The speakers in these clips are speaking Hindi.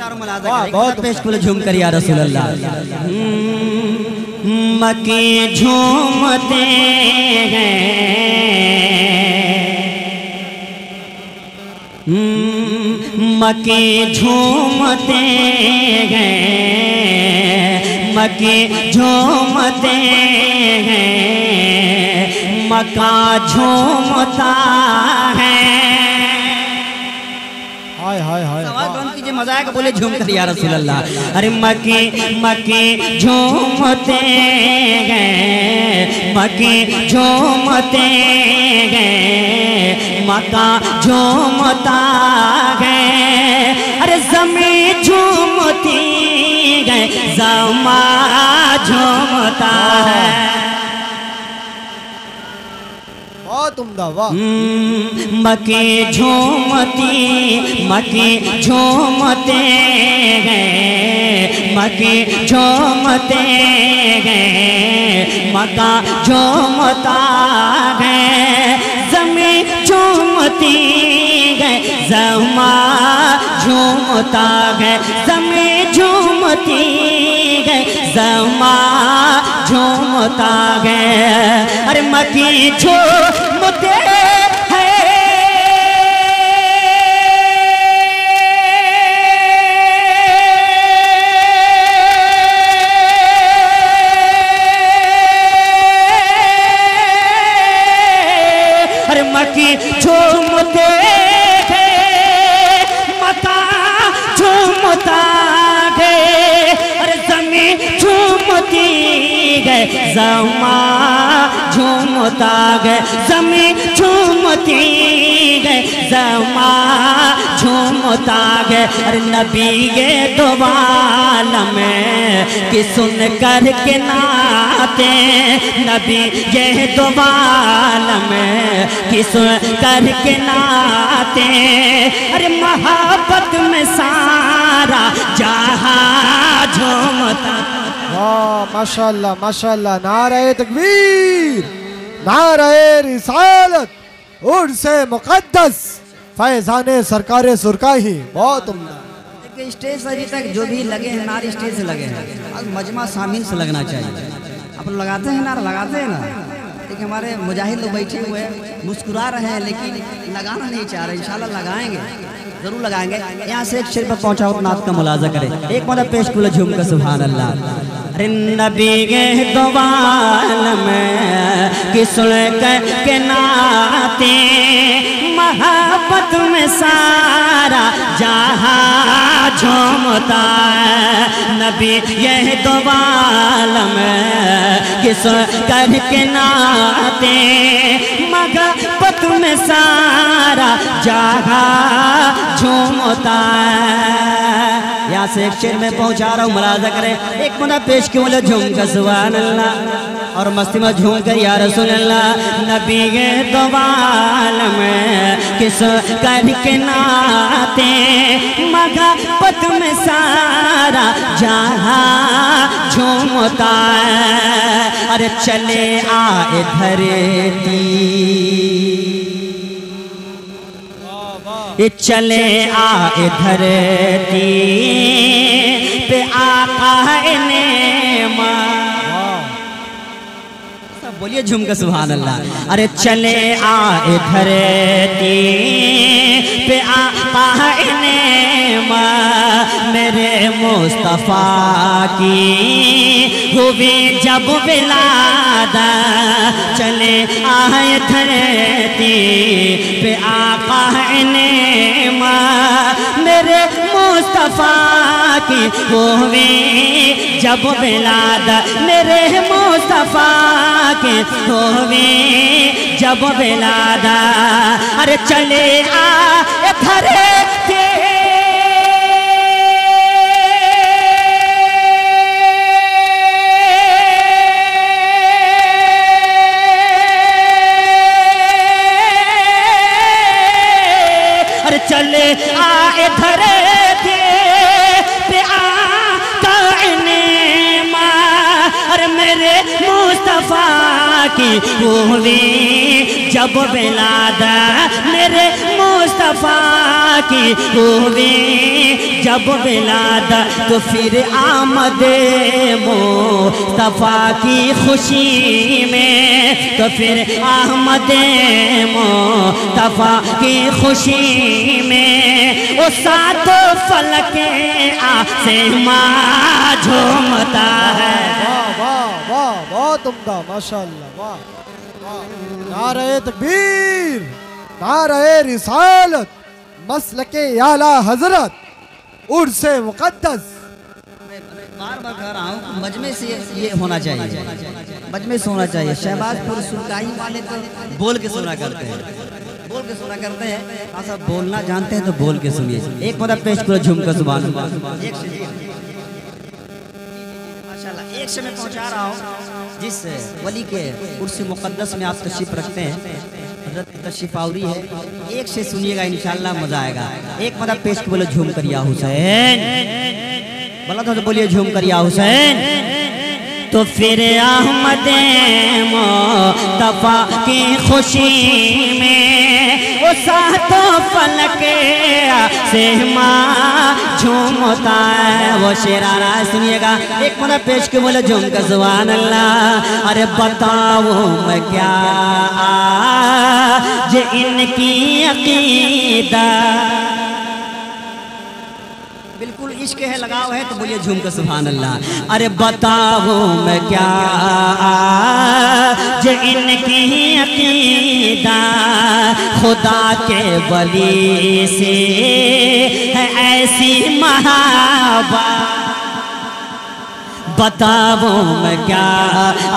चारों मुलाज़ा बहुत पेश कुल झूम कर या रसूल अल्लाह। मक्के झूमते हैं, मक्के झूमते हैं, मक्के झूमते हैं, मक्का झूमता है। हाय हाय हाय आवाज बंद कीजिए, मजाक बोले झूम कर या रसूल अल्लाह। अरे मक्के मक्के झूमते हैं, मक्के झूमते हैं, मक्का झूमता है। अरे ज़मीन झूमती है, ज़मा झूमता है। बहुत उम्दा, वाह। मक्के झूमती, मक्के झूमते हैं, मक्के झूमते हैं, मक्का झूमता है। ज़मीन झूमती है, ज़मा झूमता है। ज़मीन झूमती है, ज़मा झूमता है। अरे मक्के झूमते हैं, अरे मक्के झूमते हैं, मक्का झूमता है। अरे ज़मीन झूमती है, ज़मा झूमता है। ज़मीन झूमती है, ज़मा झूमता है। अरे नबी ये दुआल में कि सुन कर के नाते, नबी ये दुआल में कि सुन कर के नाते। अरे मोहब्बत में सारा जहां झूमता। वाह माशाल्लाह माशाल्लाह। नारे तकबीर, नारे रिसालत, उर्से मुक़द्दस, फैज़ाने सरकारे सुरकाही। बहुत उम्दा। स्टेज अभी तक जो भी लगे हैं नारे स्टेज से लगे हैं, अब मजमा सामीन से लगना चाहिए। अपन लगाते हैं नारा, लगाते हैं ना। देखिए हमारे मुजाहिद लोग बैठे हुए हैं, मुस्कुरा रहे हैं, लेकिन लगाना नहीं चाह रहे। इंशाल्लाह लगाएंगे, जरूर लगाएंगे। यहाँ से एक शेर पर पहुँचा और नात का मुलाजा करें। एक मतलब पेश कुल झूम का सुभान अल्लाह। अरे नबी के दुआल में कि सुन के नाते, मोहब्बत में सारा जहां झूमता है। नबी यह दुआल में कि सुन के नाते, मोहब्बत में सारा जहां झूमता है। यहाँ से एक शेर में पहुँचा रहा हूँ, मुलाजा करें। एक मुद्दा पेश क्यों बोले झूम का सुभान अल्लाह, और मस्ती में झूम कर या रसूल अल्लाह। नबी के दुआल में किस कर के नाते, मोहब्बत में सारा जहां झूमता है। अरे चले आए धरती, चले आए धरती पे आका ने बोलिए झूम का सुभान अल्लाह। अरे चले आए धरती पे आका ने मेरे मुस्तफ़ा की हुई जब विलादा। चले आए धरती पे आका ने मेरे मुस्तफ़ा की हुई जब विलादा। मेरे मुस्तफ़ा की हुई जब विलादा। अरे चले आए धरती चले आए धरती पे आका ने और मेरे मुस्तफ़ा की हुई जब विलादा। मेरे मुस्तफ़ा की हुई जब विलादत तो फिर आमदे मुस्तफा की खुशी में, तो फिर आमदे मुस्तफा की खुशी में वो सातों फलके आसमां झूमता है। वाह वाह वाह बहुत उम्दा माशाअल्लाह वाह वाह। नारे तकबीर, नारे रिसालत, मसलके आला हजरत, उर्से मुकद्दस। बार बार कह रहा हूँ मजमे से ये होना चाहिए, मजमे से होना चाहिए। शहबाजपुर सुरकाई वाले तो बोल के सुना करते हैं, बोल के सुना करते हैं। ऐसा बोलना जानते हैं तो बोल के सुनिए। एक मतलब पेश करो झुमका सुभान अल्लाह। माशाल्लाह एक से मैं पहुंचा रहा हूँ जिस वली के उर्से मुकद्दस में आप तशरीफ रखते हैं, हज़रत तशरीफ आवरी है। एक से सुनिएगा इंशाअल्लाह मजा आएगा। एक मतलब पेश के बोलो झूम कर या हुसैन, बोला था तो बोलिए झूम कर या हुसैन। तो फिर अहमदे मुस्तफा की खुशी में वो सातों फलके से झूमता है। वो शेर आ रहा है सुनिएगा। एक मतलब पेश के बोले झूम कर सुभान अल्लाह। अरे बताओ मैं क्या आज इनकी अकीदा, बिल्कुल इश्क है लगाव है तो बोलिए झूम कर सुभान अल्लाह। अरे बताओ मैं क्या आज इनकी अकीदा, खुदा के वली से है ऐसी महाबत। बताओ मैं क्या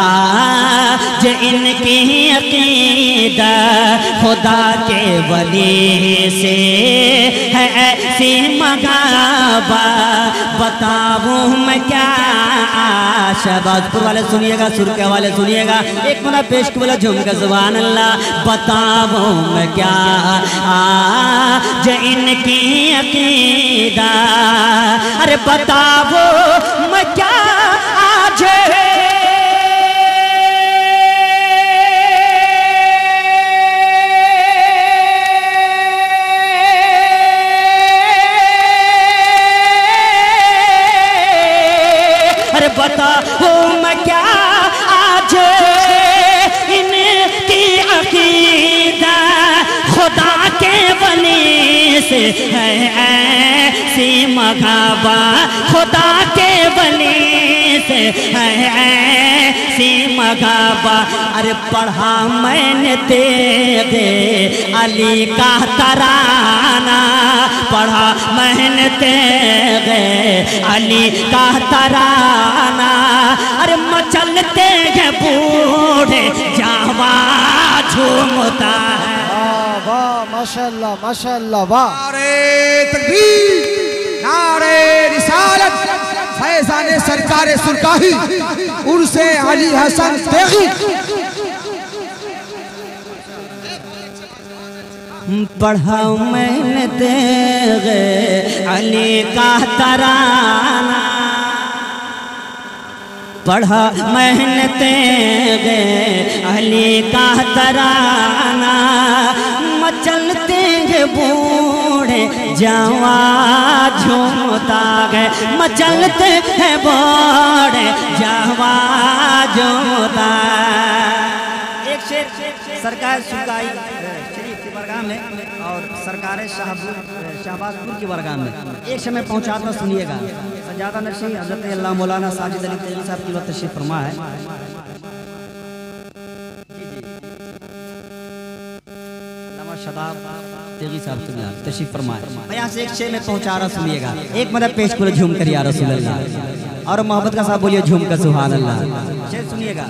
आज इनकी अकीदा, खुदा के वली से है ऐसी मगाबा। बताओ मैं क्या। शहबाजपुर वाले सुनिएगा, सुरके वाले सुनिएगा। एक मिनट पेश के बोला झुमका सुभान अल्लाह। बताओ मैं क्या आज इनकी अकीदा, अरे बताओ मैं क्या आज बताओ मैं क्या आज इनकी अकीदा, खुदा के वली से है ऐसी मगाबा, खुदा के वली से है ऐसी मगाबा। अरे पढ़ा मैंने तेरे अली का तराना, पढ़ा मैंने तेरे अली का तराना। अरे मचलते हैं बूढ़े जावा झूमता है। वाह वाह माशाअल्लाह माशाअल्लाह वाह। नारे तकबीर, नारे रिसालत, फैज़ाने सरकारे सुरकाही, उर्से अली हसन तेगी। पढ़ा मैंने तेरे अली का तराना, पढ़ा मैंने तेरे अली का तराना। मचलते हैं बूढ़े जवा झूमता है, मचलते हैं बूढ़े जवा झूमता। एक शेर सरकार सुरकाई शरीफ की बरगाह में और सरकार शहबाजपुर की बरगाह में एक समय पहुंचाता सुनिएगा। सजादा नशी हज़रत अल्लाह मौलाना साजिद अली तेगी साहब की तशरीफ फरमा है। तेगी साहब तशरीफ फरमा है। मैं यहाँ से एक शेर में पहुंचा रहा सुनिएगा। एक मतलब पेश करो झूम कर या रसूल अल्लाह, और मोहब्बत का साहब बोलिए झूम कर सुभान अल्लाह। शेर सुनिएगा।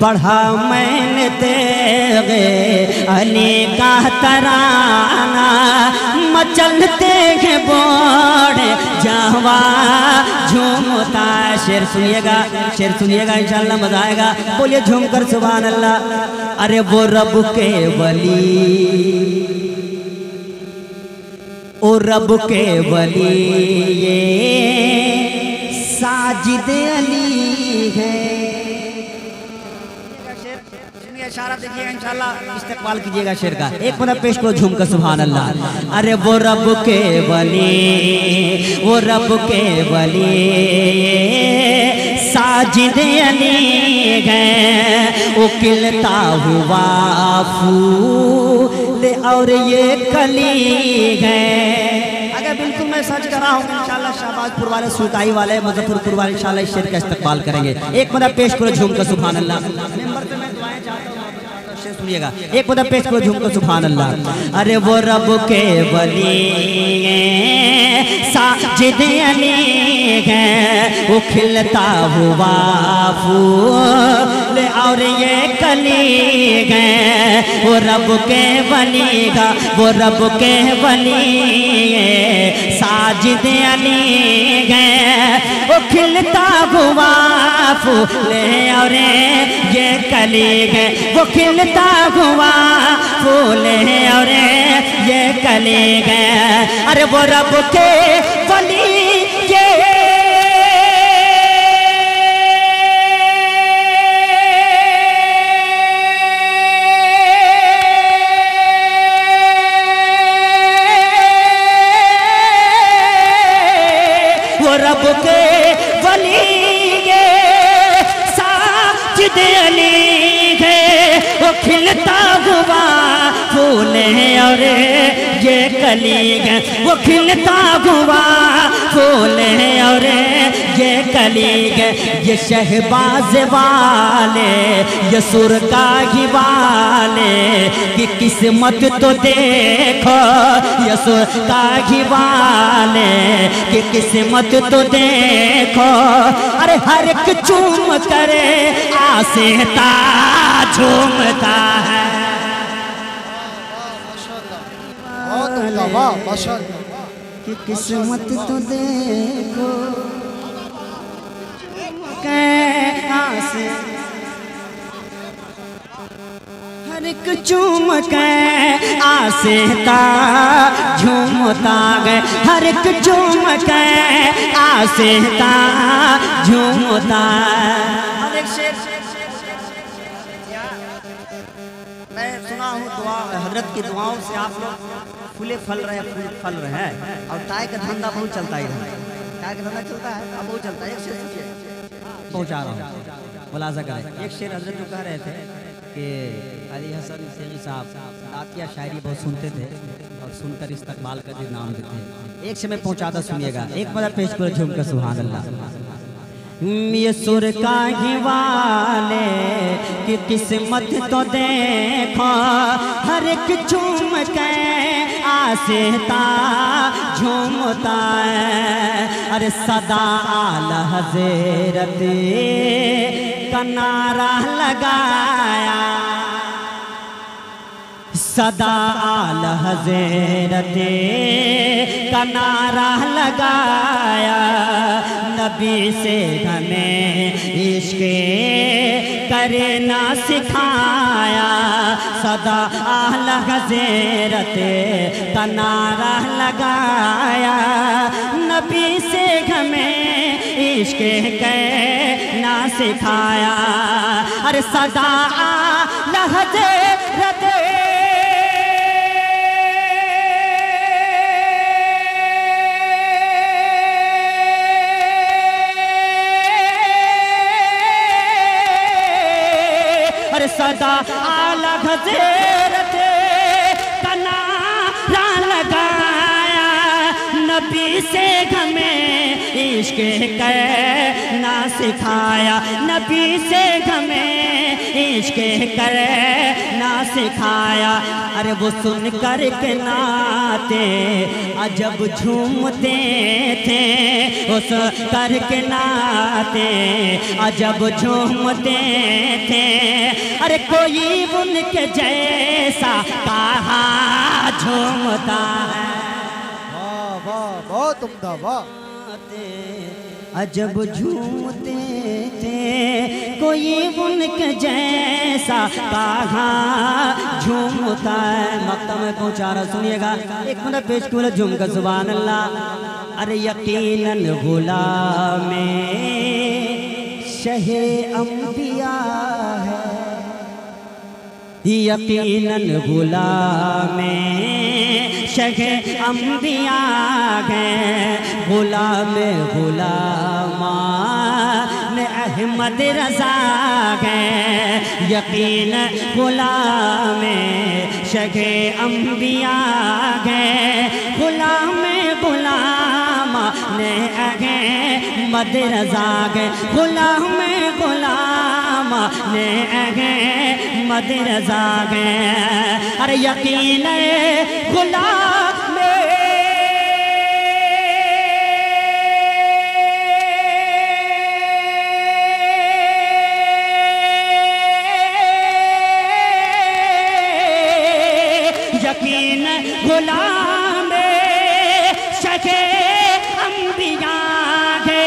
पढ़ा मैंने तेरे अली का तराना, मचलते हैं बोड़े जवा झूमता। शेर सुनिएगा, शेर सुनिएगा इंशाअल्लाह मजा आएगा। बोलिए झूम कर सुभान अल्लाह। अरे वो रब के वली, ओ रब के वली ये साजिद अली है। इशारा देखिएगा इंशाल्लाह इस्तेमाल कीजिएगा शेर का। एक मतलब पेश करो झूम कर सुभान अल्लाह। अरे वो रब के वली, वो रब के वली साजिद अली है, वो खिलता हुआ फूल और ये कली है। अगर बिल्कुल मैं सच कर रहा हूँ इंशाल्लाह शाहबाजपुर वाले, सुल्ताई वाले, मुजफ्फरपुर वाले इंशाल्लाह इस शेर का इस्तेमाल करेंगे। एक मतलब पेश करो झूम कर सुभान अल्लाह। मेंबर पे मैं दुआएं चाहता हूँ, शेर सुनिएगा। एक मतलब पेश करो झूम कर सुभान अल्लाह। अरे वो रब के वली साजिद अली है, वो खिलता हुआ फूल और ये कली है, वो रब के वली का, वो रब के वली साजिद अली है, वो खिलता हुआ फूल और ये कली है, वो खिलता हुआ फूल और ये कली है। अरे वो रब के वली ये रब के वली ये साजिद अली है, वो खिलता हुआ फूल है और ये कली है, वो खिलता हुआ फूल है और ये कली है। ये शहबाज वाले, ये सुरकाही वाले की किस्मत तो देखो, ये सुरकाही वाले की किस्मत तो देखो। अरे हर एक चूम करे आसेता झूमता है। बहुत उम्दा, वाह माशाअल्लाह। कि किस्मत तो देखो कैसे हर एक चूम के आसेता झूमता गए, हर एक चूम के आसेता झूमता। मैं सुना हूँ दुआ, हजरत की दुआओं से आप लोग फूले फल रहे हैं और टाई का धंधा बहुत चलता है इधर, टाई का धंधा चलता है, अब बहुत चलता है। एक शेर पहुँचा रहा हूँ, मुलाजा करें। एक शेर हजरत जो कह रहे थे कि अली हसन सेगी साहब दातिया शायरी बहुत सुनते थे और सुनकर इस्तकबाल का जो नाम देते। एक से मैं पहुँचाता सुनिएगा। एक मतलब पेश करो झूम कर सुभान अल्लाह। ये सुरकाही वाले की किस्मत तो देखो, हर एक झूम के आसेता झूमता है। अरे सदा आला हज़रत का नारा लगाया, सदा आला हज़रत का नारा लगाया, नबी से हमें इश्क़ करना सिखाया, सदा आला हज़रत का नारा लगाया, नबी से हमें इश्क़ करना सिखाया। अरे सदा आला हज़रत सदा आला हज़रत का नारा लगाया, नबी से हमें इश्क़ करना सिखाया, नबी से हमें इश्क़ करना सिखाया। अरे वो सुन कर के नाते अजब झूमते थे, उस कर के नाते अजब झूमते थे। अरे कोई उनके जैसा कहा झूमता है। वाह वाह बहुत उम्दा, वाह। अजब झूमते थे, कोई उनके जैसा कहाँ झूमता है। मक्ता में पहुँचा रहा सुनिएगा। एक मिनट पेश किया झूम कर सुभान अल्लाह। अरे यकीनन गुलाम शहे अंबिया है, यकीनन गुलामे शगे अंबिया गए, गुलामे गुलामान अहमद रजा गए। यकीन गुलामे शगे अंबिया गए, गुलामे गुलामान अहमद रजा गए, गुलामे गुलामान अहमद रजा गए। अरे यकीन गुलाम यकीन गुलाम शगे अंबिया गे,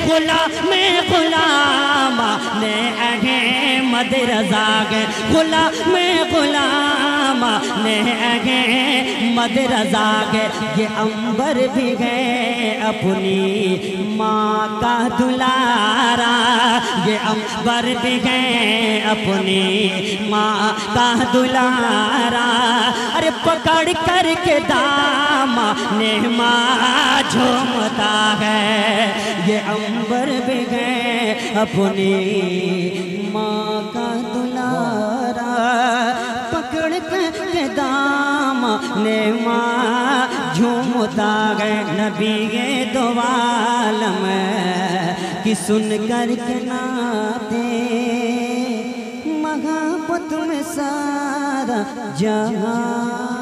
गुलाम गुलाम ने अहमद रजा गे, गुलाम गुलाम ने अहमद रजा गे। ये अंबर भी गए अपनी माँ का दुलारा, ये अंबर भी गए अपनी माँ का दुलारा। अरे पकड़ कर के दामा ने माँ झूमता है, ये अंबर भी गए अपनी माँ का दुलारा। पकड़ कर के दामा ने माँ झूमता गए। नबी ये दो आलम कि सुन कर के नाते महापत में सारा जहां